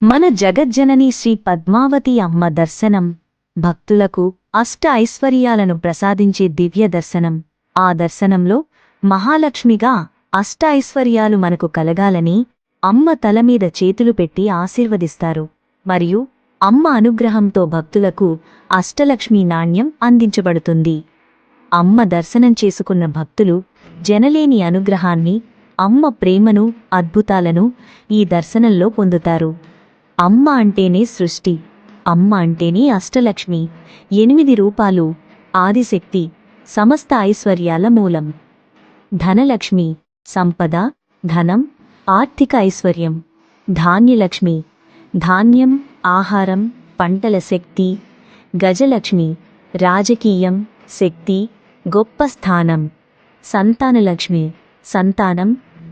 మన జగజ్జనని శ్రీ పద్మావతి అమ్మ దర్శనం భక్తులకు అష్ట ఐశ్వర్యాలను ప్రసాదించే దివ్య దర్శనం. ఆ దర్శనంలో మహాలక్ష్మిగా అష్ట ఐశ్వర్యాలు మనకు కలగాలని అమ్మ తలమీద చేతులు పెట్టి ఆశీర్వదిస్తారు. మరియు అమ్మ అనుగ్రహంతో భక్తులకు అష్టలక్ష్మీ నాణ్యం అందించబడుతుంది. అమ్మ దర్శనం చేసుకున్న భక్తులు జనలేని అనుగ్రహాన్ని, అమ్మ ప్రేమను, అద్భుతాలను ఈ దర్శనంలో పొందుతారు. అమ్మ అంటేనే సృష్టి, అమ్మ అంటేనే అష్టలక్ష్మి, 8 రూపాలు, ఆదిశక్తి, సమస్త ఐశ్వర్యాల మూలం. ధనలక్ష్మి సంపద, ధనం, ఆర్థిక ఐశ్వర్యం. ధాన్యలక్ష్మి ధాన్యం, ఆహారం, పంటల శక్తి. గజలక్ష్మి రాజకీయం, శక్తి, గొప్ప స్థానం. సంతానలక్ష్మి సంతానం,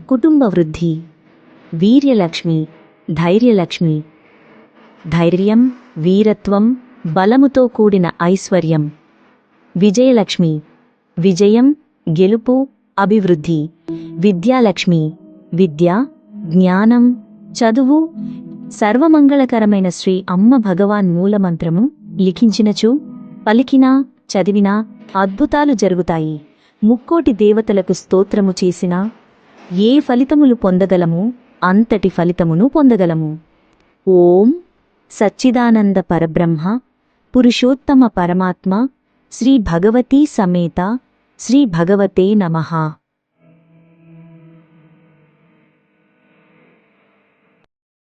కుటుంబ వృద్ధి. వీర్యలక్ష్మి ధైర్యలక్ష్మి ధైర్యం, వీరత్వం, బలముతో కూడిన ఐశ్వర్యం. విజయలక్ష్మి విజయం, గెలుపు, అభివృద్ధి. విద్యాలక్ష్మి విద్య, జ్ఞానం, చదువు. సర్వమంగళకరమైన శ్రీ అమ్మ భగవాన్ మూలమంత్రము లిఖించినచు, పలికినా, చదివినా అద్భుతాలు జరుగుతాయి. ముక్కోటి దేవతలకు స్తోత్రము చేసినా ఏ ఫలితములు పొందగలము అంతటి ఫలితమును పొందగలము. ఓం సచ్చిదానంద పరబ్రహ్మ పురుషోత్తమ పరమాత్మ శ్రీ భగవతీ సమేత శ్రీ భగవతే నమః.